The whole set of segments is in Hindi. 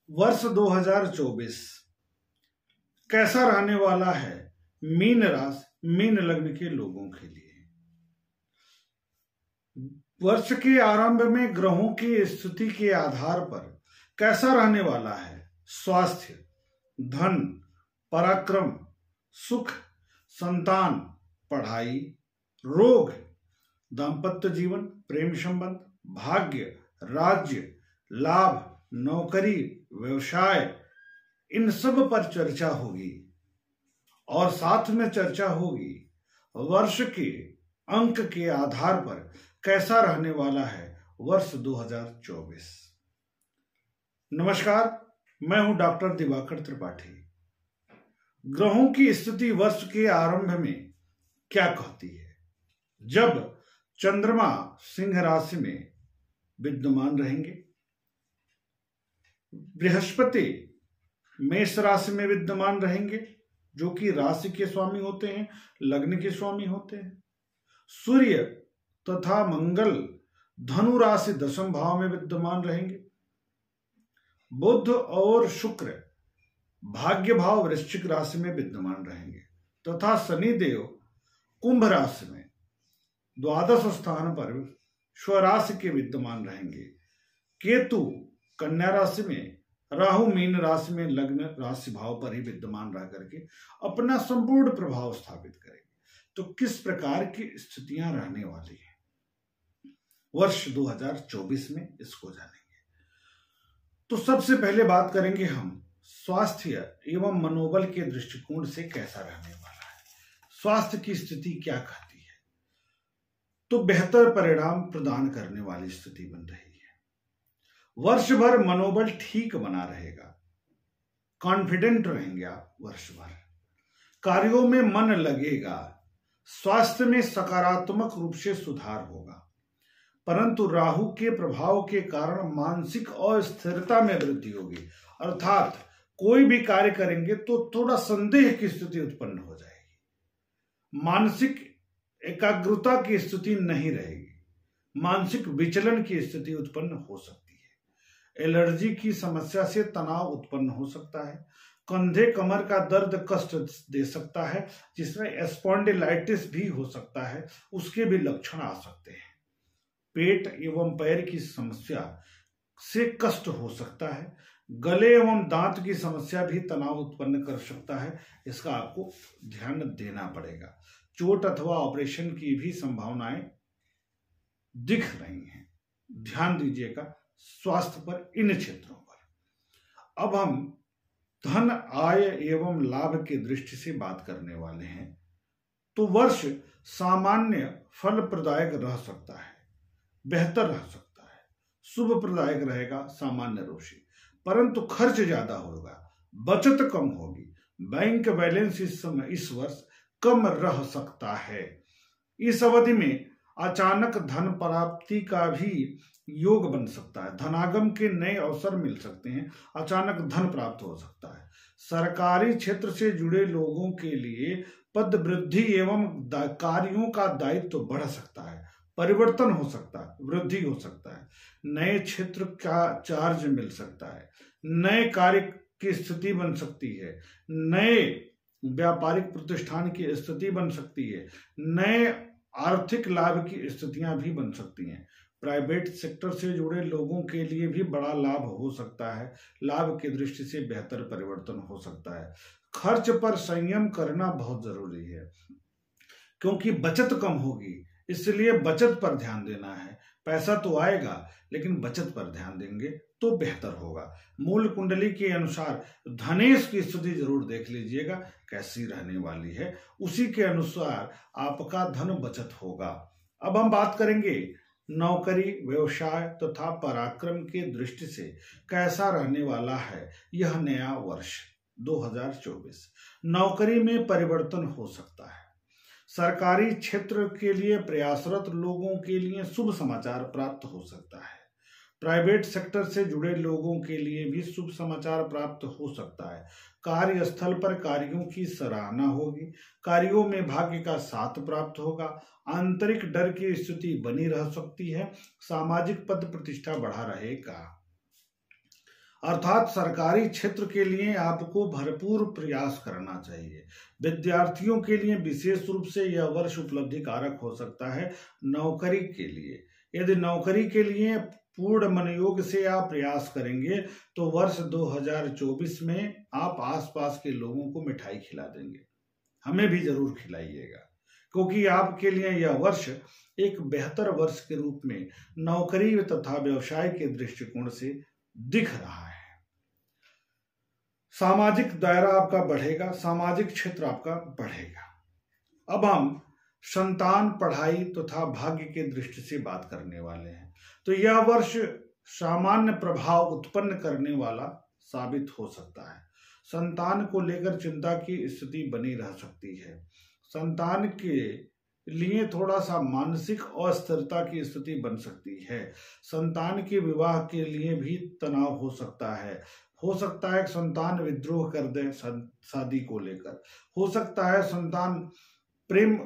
वर्ष 2024 कैसा रहने वाला है मीन राशि मीन लग्न के लोगों के लिए। वर्ष के आरंभ में ग्रहों की स्थिति के आधार पर कैसा रहने वाला है स्वास्थ्य, धन, पराक्रम, सुख, संतान, पढ़ाई, रोग, दांपत्य जीवन, प्रेम संबंध, भाग्य, राज्य, लाभ, नौकरी, व्यवसाय, इन सब पर चर्चा होगी। और साथ में चर्चा होगी वर्ष के अंक के आधार पर कैसा रहने वाला है वर्ष 2024। नमस्कार, मैं हूं डॉक्टर दिवाकर त्रिपाठी। ग्रहों की स्थिति वर्ष के आरंभ में क्या कहती है? जब चंद्रमा सिंह राशि में विद्यमान रहेंगे, बृहस्पति मेष राशि में विद्यमान रहेंगे, जो कि राशि के स्वामी होते हैं, लग्न के स्वामी होते हैं। सूर्य तथा मंगल धनु राशि दशम भाव में विद्यमान रहेंगे। बुध और शुक्र भाग्य भाव वृश्चिक राशि में विद्यमान रहेंगे तथा शनिदेव कुंभ राशि में द्वादश स्थान पर स्वराशि के विद्यमान रहेंगे। केतु कन्या राशि में, राहु मीन राशि में लग्न राशि भाव पर ही विद्यमान रह करके अपना संपूर्ण प्रभाव स्थापित करेंगे। तो किस प्रकार की स्थितियां रहने वाली है वर्ष 2024 में, इसको जानेंगे। तो सबसे पहले बात करेंगे हम स्वास्थ्य एवं मनोबल के दृष्टिकोण से कैसा रहने वाला है। स्वास्थ्य की स्थिति क्या कहती है? तो बेहतर परिणाम प्रदान करने वाली स्थिति बन रही है। वर्ष भर मनोबल ठीक बना रहेगा, कॉन्फिडेंट रहेंगे आप वर्ष भर, कार्यों में मन लगेगा, स्वास्थ्य में सकारात्मक रूप से सुधार होगा। परंतु राहु के प्रभाव के कारण मानसिक अस्थिरता में वृद्धि होगी, अर्थात कोई भी कार्य करेंगे तो थोड़ा संदेह की स्थिति उत्पन्न हो जाएगी, मानसिक एकाग्रता की स्थिति नहीं रहेगी, मानसिक विचलन की स्थिति उत्पन्न हो सकती है। एलर्जी की समस्या से तनाव उत्पन्न हो सकता है। कंधे कमर का दर्द कष्ट दे सकता है, जिसमें स्पॉन्डिलाइटिस भी हो सकता है, उसके भी लक्षण आ सकते हैं। पेट एवं पैर की समस्या से कष्ट हो सकता है। गले एवं दांत की समस्या भी तनाव उत्पन्न कर सकता है, इसका आपको ध्यान देना पड़ेगा। चोट अथवा ऑपरेशन की भी संभावनाएं दिख रही हैं, ध्यान दीजिएगा स्वास्थ्य पर, इन क्षेत्रों पर। अब हम धन, आय एवं लाभ की दृष्टि से बात करने वाले हैं। तो वर्ष सामान्य फल प्रदायक रह सकता है, बेहतर रह सकता है, शुभ प्रदायक रहेगा सामान्य रूप से, परंतु खर्च ज्यादा होगा, बचत कम होगी। बैंक बैलेंस इस समय इस वर्ष कम रह सकता है। इस अवधि में अचानक धन प्राप्ति का भी योग बन सकता है, धनागम के नए अवसर मिल सकते हैं, अचानक धन प्राप्त हो सकता है। सरकारी क्षेत्र से जुड़े लोगों के लिए पद वृद्धि एवं कार्यों का दायित्व तो बढ़ सकता है, परिवर्तन हो सकता है, वृद्धि हो सकता है, नए क्षेत्र का चार्ज मिल सकता है, नए कार्य की स्थिति बन सकती है, नए व्यापारिक प्रतिष्ठान की स्थिति बन सकती है, नए आर्थिक लाभ की स्थितियां भी बन सकती हैं। प्राइवेट सेक्टर से जुड़े लोगों के लिए भी बड़ा लाभ हो सकता है, लाभ की दृष्टि से बेहतर परिवर्तन हो सकता है। खर्च पर संयम करना बहुत जरूरी है, क्योंकि बचत कम होगी, इसलिए बचत पर ध्यान देना है। पैसा तो आएगा, लेकिन बचत पर ध्यान देंगे तो बेहतर होगा। मूल कुंडली के अनुसार धनेश की स्थिति जरूर देख लीजिएगा कैसी रहने वाली है, उसी के अनुसार आपका धन बचत होगा। अब हम बात करेंगे नौकरी, व्यवसाय तथा पराक्रम की दृष्टि से कैसा रहने वाला है यह नया वर्ष 2024। नौकरी में परिवर्तन हो सकता है। सरकारी क्षेत्र के लिए प्रयासरत लोगों के लिए शुभ समाचार प्राप्त हो सकता है। प्राइवेट सेक्टर से जुड़े लोगों के लिए भी शुभ समाचार प्राप्त हो सकता है। कार्यस्थल पर कार्यों की सराहना होगी, कार्यों में भाग्य का साथ प्राप्त होगा, आंतरिक डर की स्थिति बनी रह सकती है, सामाजिक पद प्रतिष्ठा बढ़ा रहेगा। अर्थात सरकारी क्षेत्र के लिए आपको भरपूर प्रयास करना चाहिए। विद्यार्थियों के लिए विशेष रूप से यह वर्ष उपलब्धि कारक हो सकता है। नौकरी के लिए, यदि नौकरी के लिए पूर्ण मनोयोग से आप प्रयास करेंगे तो वर्ष 2024 में आप आसपास के लोगों को मिठाई खिला देंगे। हमें भी जरूर खिलाइएगा, क्योंकि आपके लिए यह वर्ष एक बेहतर वर्ष के रूप में नौकरी तथा व्यवसाय के दृष्टिकोण से दिख रहा है। सामाजिक दायरा आपका बढ़ेगा, सामाजिक क्षेत्र आपका बढ़ेगा। अब हम संतान, पढ़ाई तथा भाग्य के दृष्टि से बात करने वाले हैं। तो यह वर्ष सामान्य प्रभाव उत्पन्न करने वाला साबित हो सकता है। संतान को लेकर चिंता की स्थिति बनी रह सकती है। संतान के लिए थोड़ा सा मानसिक अस्थिरता की स्थिति बन सकती है। संतान के विवाह के लिए भी तनाव हो सकता है। हो सकता है संतान विद्रोह कर दे शादी को लेकर। हो सकता है संतान प्रेम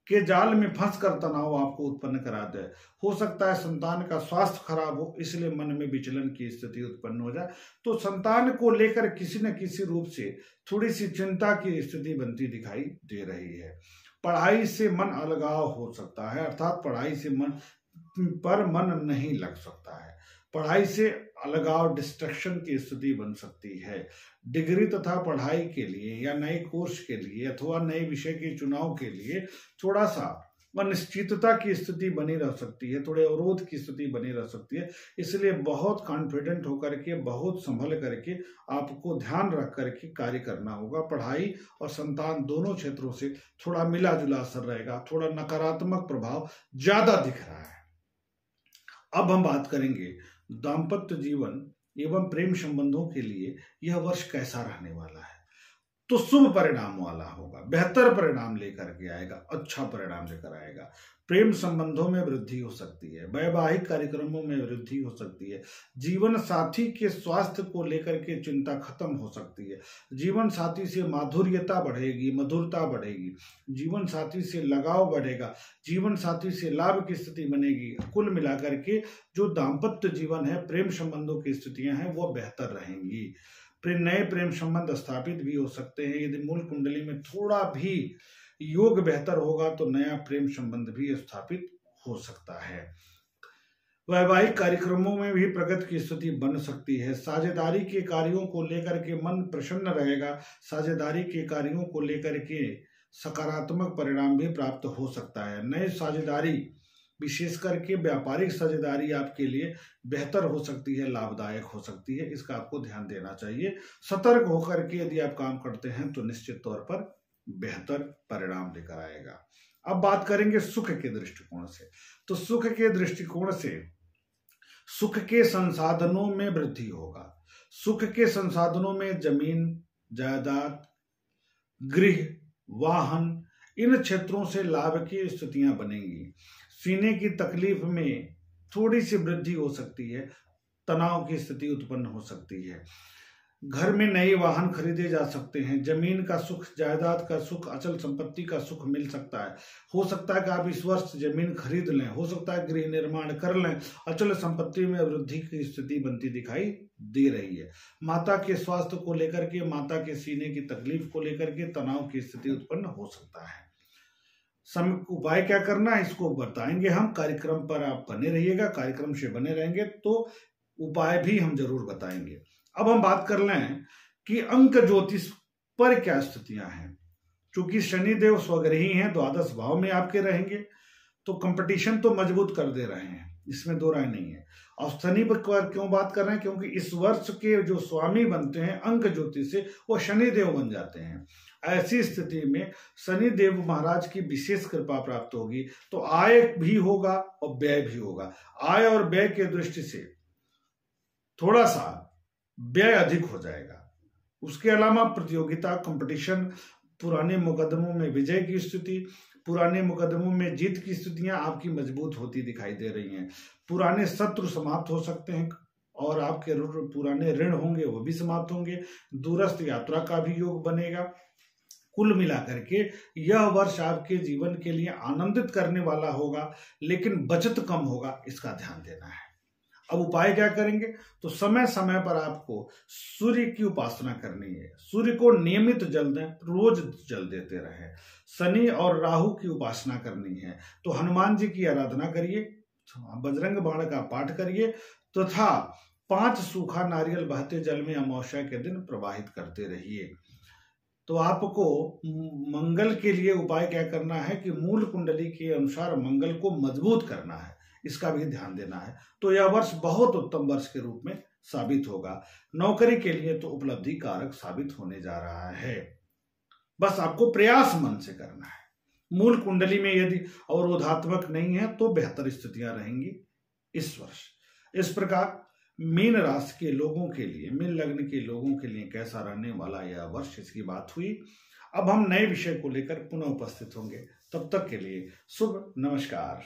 के जाल में फंसकर तनाव आपको उत्पन्न करा दे। हो सकता है संतान का स्वास्थ्य खराब हो, इसलिए मन में विचलन की स्थिति उत्पन्न हो जाए। तो संतान को लेकर किसी न किसी रूप से थोड़ी सी चिंता की स्थिति बनती दिखाई दे रही है। पढ़ाई से मन अलगाव हो सकता है, अर्थात पढ़ाई से मन नहीं लग सकता है। पढ़ाई से अलगाव, डिस्ट्रैक्शन की स्थिति बन सकती है। डिग्री तथा पढ़ाई के लिए या नए कोर्स के लिए अथवा नए विषय के चुनाव के लिए थोड़ा सा अनिश्चितता की स्थिति बनी रह सकती है, थोड़े अवरोध की स्थिति बनी रह सकती है। इसलिए बहुत कॉन्फिडेंट होकर के, बहुत संभल करके आपको ध्यान रख करके कार्य करना होगा। पढ़ाई और संतान दोनों क्षेत्रों से थोड़ा मिला जुला असर रहेगा, थोड़ा नकारात्मक प्रभाव ज्यादा दिख रहा है। अब हम बात करेंगे दाम्पत्य जीवन एवं प्रेम संबंधों के लिए यह वर्ष कैसा रहने वाला है। तो शुभ परिणाम वाला होगा, बेहतर परिणाम लेकर के आएगा, अच्छा परिणाम लेकर आएगा। प्रेम संबंधों में वृद्धि हो सकती है, वैवाहिक कार्यक्रमों में वृद्धि हो सकती है। जीवन साथी के स्वास्थ्य को लेकर के चिंता खत्म हो सकती है। जीवन साथी से माधुर्यता बढ़ेगी, मधुरता बढ़ेगी, जीवन साथी से लगाव बढ़ेगा, जीवन साथी से लाभ की स्थिति बनेगी। कुल मिलाकर के जो दाम्पत्य जीवन है, प्रेम संबंधों की स्थितियां हैं, वो बेहतर रहेंगी। नए प्रेम संबंध स्थापित भी हो सकते हैं। यदि मूल कुंडली में थोड़ा भी योग बेहतर होगा तो नया प्रेम संबंध भी स्थापित हो सकता है। वैवाहिक कार्यक्रमों में भी प्रगति की स्थिति बन सकती है। साझेदारी के कार्यों को लेकर के मन प्रसन्न रहेगा। साझेदारी के कार्यों को लेकर के सकारात्मक परिणाम भी प्राप्त हो सकता है। नए साझेदारी, विशेष करके व्यापारिक साझेदारी आपके लिए बेहतर हो सकती है, लाभदायक हो सकती है। इसका आपको ध्यान देना चाहिए। सतर्क होकर के यदि आप काम करते हैं तो निश्चित तौर पर बेहतर परिणाम लेकर आएगा। अब बात करेंगे सुख के दृष्टिकोण से। तो सुख के दृष्टिकोण से सुख के संसाधनों में वृद्धि होगा। सुख के संसाधनों में जमीन, जायदाद, गृह, वाहन, इन क्षेत्रों से लाभ की स्थितियां बनेंगी। सीने की तकलीफ में थोड़ी सी वृद्धि हो सकती है, तनाव की स्थिति उत्पन्न हो सकती है। घर में नए वाहन खरीदे जा सकते हैं। जमीन का सुख, जायदाद का सुख, अचल संपत्ति का सुख मिल सकता है। हो सकता है कि आप इस वर्ष जमीन खरीद लें, हो सकता है गृह निर्माण कर लें। अचल संपत्ति में वृद्धि की स्थिति बनती दिखाई दे रही है। माता के स्वास्थ्य को लेकर के, माता के सीने की तकलीफ को लेकर के तनाव की स्थिति उत्पन्न हो सकता है। उपाय क्या करना है इसको बताएंगे हम। कार्यक्रम पर आप बने रहिएगा, कार्यक्रम से बने रहेंगे तो उपाय भी हम जरूर बताएंगे। अब हम बात कर लें कि अंक ज्योतिष पर क्या स्थितियां हैं। क्योंकि शनिदेव स्वग्रही हैं, द्वादश भाव में आपके रहेंगे, तो कंपटीशन तो मजबूत कर दे रहे हैं, इसमें दो राय नहीं है। और शनि पर क्यों बात कर रहे हैं? क्योंकि इस वर्ष के जो स्वामी बनते हैं अंक ज्योतिष से, वो शनिदेव बन जाते हैं। ऐसी स्थिति में शनिदेव महाराज की विशेष कृपा प्राप्त होगी, तो आय भी होगा और व्यय भी होगा। आय और व्यय के दृष्टि से थोड़ा सा व्यय अधिक हो जाएगा। उसके अलावा प्रतियोगिता, कंपटीशन, पुराने मुकदमों में विजय की स्थिति, पुराने मुकदमों में जीत की स्थितियां आपकी मजबूत होती दिखाई दे रही हैं। पुराने शत्रु समाप्त हो सकते हैं और आपके पुराने ऋण होंगे वो भी समाप्त होंगे। दूरस्थ यात्रा का भी योग बनेगा। कुल मिलाकर के यह वर्ष आपके जीवन के लिए आनंदित करने वाला होगा, लेकिन बचत कम होगा, इसका ध्यान देना है। अब उपाय क्या करेंगे? तो समय समय पर आपको सूर्य की उपासना करनी है। सूर्य को नियमित जल दें, रोज जल देते रहे। शनि और राहु की उपासना करनी है तो हनुमान जी की आराधना करिए, बजरंग बाण का पाठ करिए तथा 5 सूखा नारियल बहते जल में अमावस्या के दिन प्रवाहित करते रहिए। तो आपको मंगल के लिए उपाय क्या करना है कि मूल कुंडली के अनुसार मंगल को मजबूत करना है, इसका भी ध्यान देना है। तो यह वर्ष बहुत उत्तम वर्ष के रूप में साबित होगा। नौकरी के लिए तो उपलब्धि कारक साबित होने जा रहा है। बस आपको प्रयास मन से करना है। मूल कुंडली में यदि अवरोधात्मक नहीं है तो बेहतर स्थितियां रहेंगी इस वर्ष। इस प्रकार मीन राशि के लोगों के लिए, मीन लग्न के लोगों के लिए कैसा रहने वाला यह वर्ष, इसकी बात हुई। अब हम नए विषय को लेकर पुनः उपस्थित होंगे। तब तक के लिए शुभ नमस्कार।